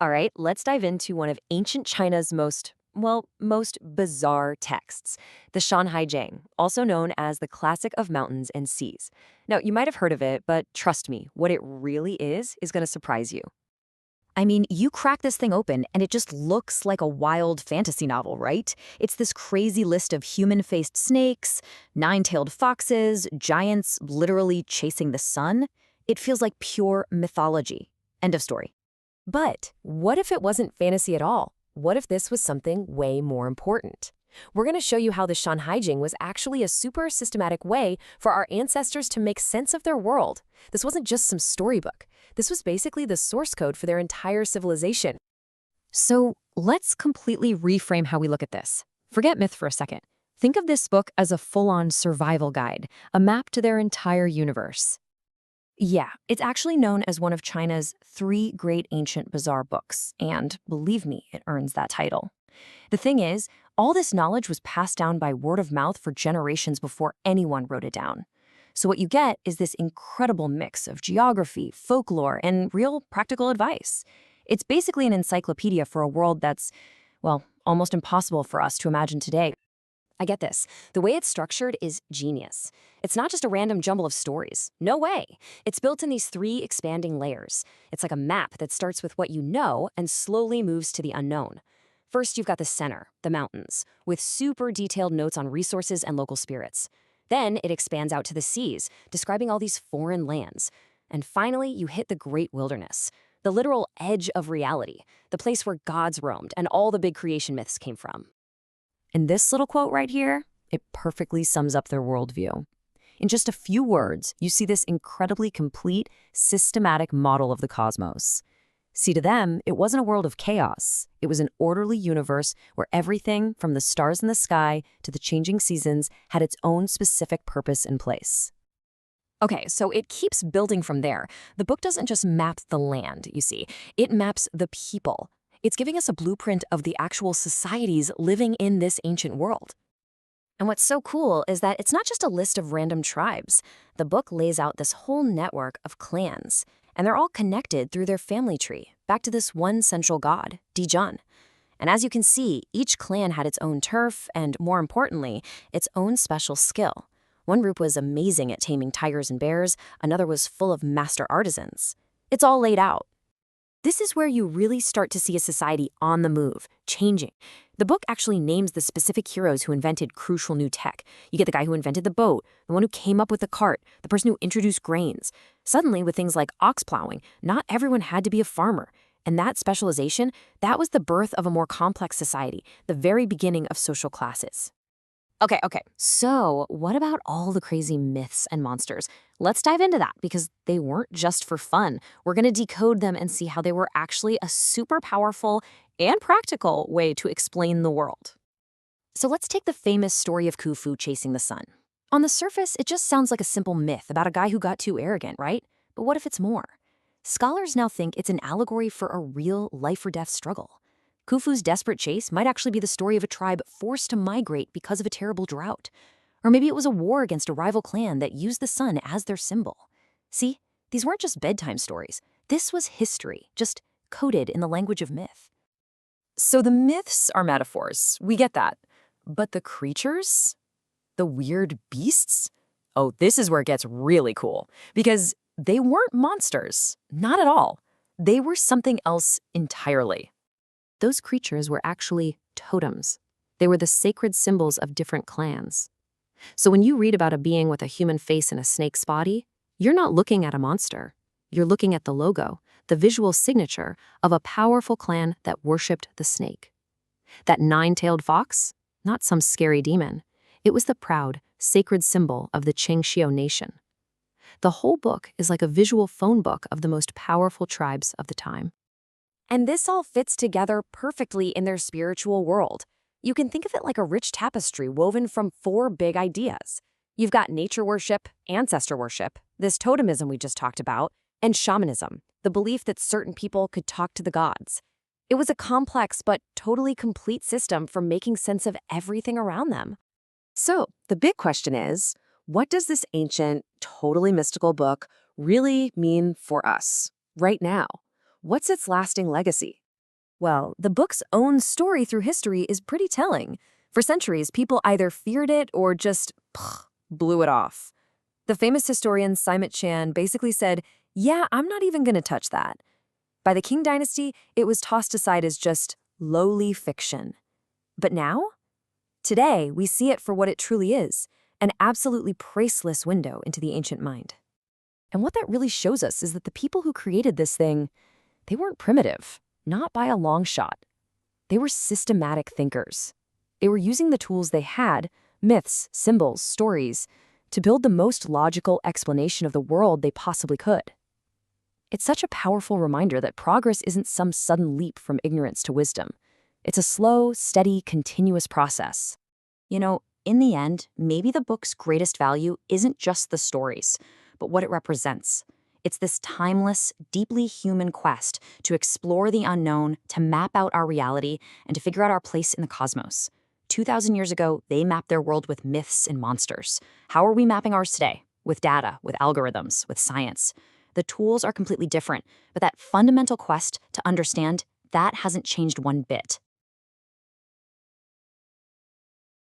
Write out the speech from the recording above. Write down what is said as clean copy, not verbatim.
All right, let's dive into one of ancient China's most bizarre texts, the Shanhai Jiang, also known as the Classic of Mountains and Seas. Now, you might have heard of it, but trust me, what it really is going to surprise you. I mean, you crack this thing open and it just looks like a wild fantasy novel, right? It's this crazy list of human-faced snakes, nine-tailed foxes, giants literally chasing the sun. It feels like pure mythology. End of story. But what if it wasn't fantasy at all? What if this was something way more important? We're going to show you how the Shanhaijing was actually a super systematic way for our ancestors to make sense of their world. This wasn't just some storybook. This was basically the source code for their entire civilization. So let's completely reframe how we look at this. Forget myth for a second. Think of this book as a full-on survival guide, a map to their entire universe. Yeah, it's actually known as one of China's 3 great ancient bizarre books, and believe me, it earns that title. The thing is, all this knowledge was passed down by word of mouth for generations before anyone wrote it down. So what you get is this incredible mix of geography, folklore, and real practical advice. It's basically an encyclopedia for a world that's, well, almost impossible for us to imagine today. I get this. The way it's structured is genius. It's not just a random jumble of stories. No way. It's built in these 3 expanding layers. It's like a map that starts with what you know and slowly moves to the unknown. First, you've got the center, the mountains, with super detailed notes on resources and local spirits. Then it expands out to the seas, describing all these foreign lands. And finally, you hit the great wilderness, the literal edge of reality, the place where gods roamed and all the big creation myths came from. And this little quote right here, it perfectly sums up their worldview. In just a few words, you see this incredibly complete, systematic model of the cosmos. See, to them, it wasn't a world of chaos. It was an orderly universe where everything, from the stars in the sky to the changing seasons, had its own specific purpose in place. Okay, so it keeps building from there. The book doesn't just map the land, you see. It maps the people. It's giving us a blueprint of the actual societies living in this ancient world. And what's so cool is that it's not just a list of random tribes. The book lays out this whole network of clans, and they're all connected through their family tree, back to this one central god, Dijun. And as you can see, each clan had its own turf and, more importantly, its own special skill. One group was amazing at taming tigers and bears, another was full of master artisans. It's all laid out. This is where you really start to see a society on the move, changing. The book actually names the specific heroes who invented crucial new tech. You get the guy who invented the boat, the one who came up with the cart, the person who introduced grains. Suddenly, with things like ox plowing, not everyone had to be a farmer. And that specialization, that was the birth of a more complex society, the very beginning of social classes. Okay, so what about all the crazy myths and monsters? Let's dive into that because they weren't just for fun. We're going to decode them and see how they were actually a super powerful and practical way to explain the world. So let's take the famous story of Khufu chasing the sun. On the surface, it just sounds like a simple myth about a guy who got too arrogant, right? But what if it's more? Scholars now think it's an allegory for a real life-or-death struggle. Khufu's desperate chase might actually be the story of a tribe forced to migrate because of a terrible drought. Or maybe it was a war against a rival clan that used the sun as their symbol. See, these weren't just bedtime stories. This was history, just coded in the language of myth. So the myths are metaphors, we get that. But the creatures? The weird beasts? Oh, this is where it gets really cool. Because they weren't monsters. Not at all. They were something else entirely. Those creatures were actually totems. They were the sacred symbols of different clans. So when you read about a being with a human face and a snake's body, you're not looking at a monster. You're looking at the logo, the visual signature of a powerful clan that worshipped the snake. That 9-tailed fox? Not some scary demon. It was the proud, sacred symbol of the Chengxiao nation. The whole book is like a visual phone book of the most powerful tribes of the time. And this all fits together perfectly in their spiritual world. You can think of it like a rich tapestry woven from 4 big ideas. You've got nature worship, ancestor worship, this totemism we just talked about, and shamanism, the belief that certain people could talk to the gods. It was a complex but totally complete system for making sense of everything around them. So the big question is, what does this ancient, totally mystical book really mean for us right now? What's its lasting legacy? Well, the book's own story through history is pretty telling. For centuries, people either feared it or just blew it off. The famous historian Simon Chan basically said, yeah, I'm not even going to touch that. By the Qing dynasty, it was tossed aside as just lowly fiction. But now? Today, we see it for what it truly is, an absolutely priceless window into the ancient mind. And what that really shows us is that the people who created this thing, they weren't primitive, not by a long shot. They were systematic thinkers. They were using the tools they had, myths, symbols, stories, to build the most logical explanation of the world they possibly could. It's such a powerful reminder that progress isn't some sudden leap from ignorance to wisdom. It's a slow, steady, continuous process. You know, in the end, maybe the book's greatest value isn't just the stories, but what it represents. It's this timeless, deeply human quest to explore the unknown, to map out our reality, and to figure out our place in the cosmos. 2,000 years ago, they mapped their world with myths and monsters. How are we mapping ours today? With data, with algorithms, with science. The tools are completely different, but that fundamental quest to understand, that hasn't changed one bit.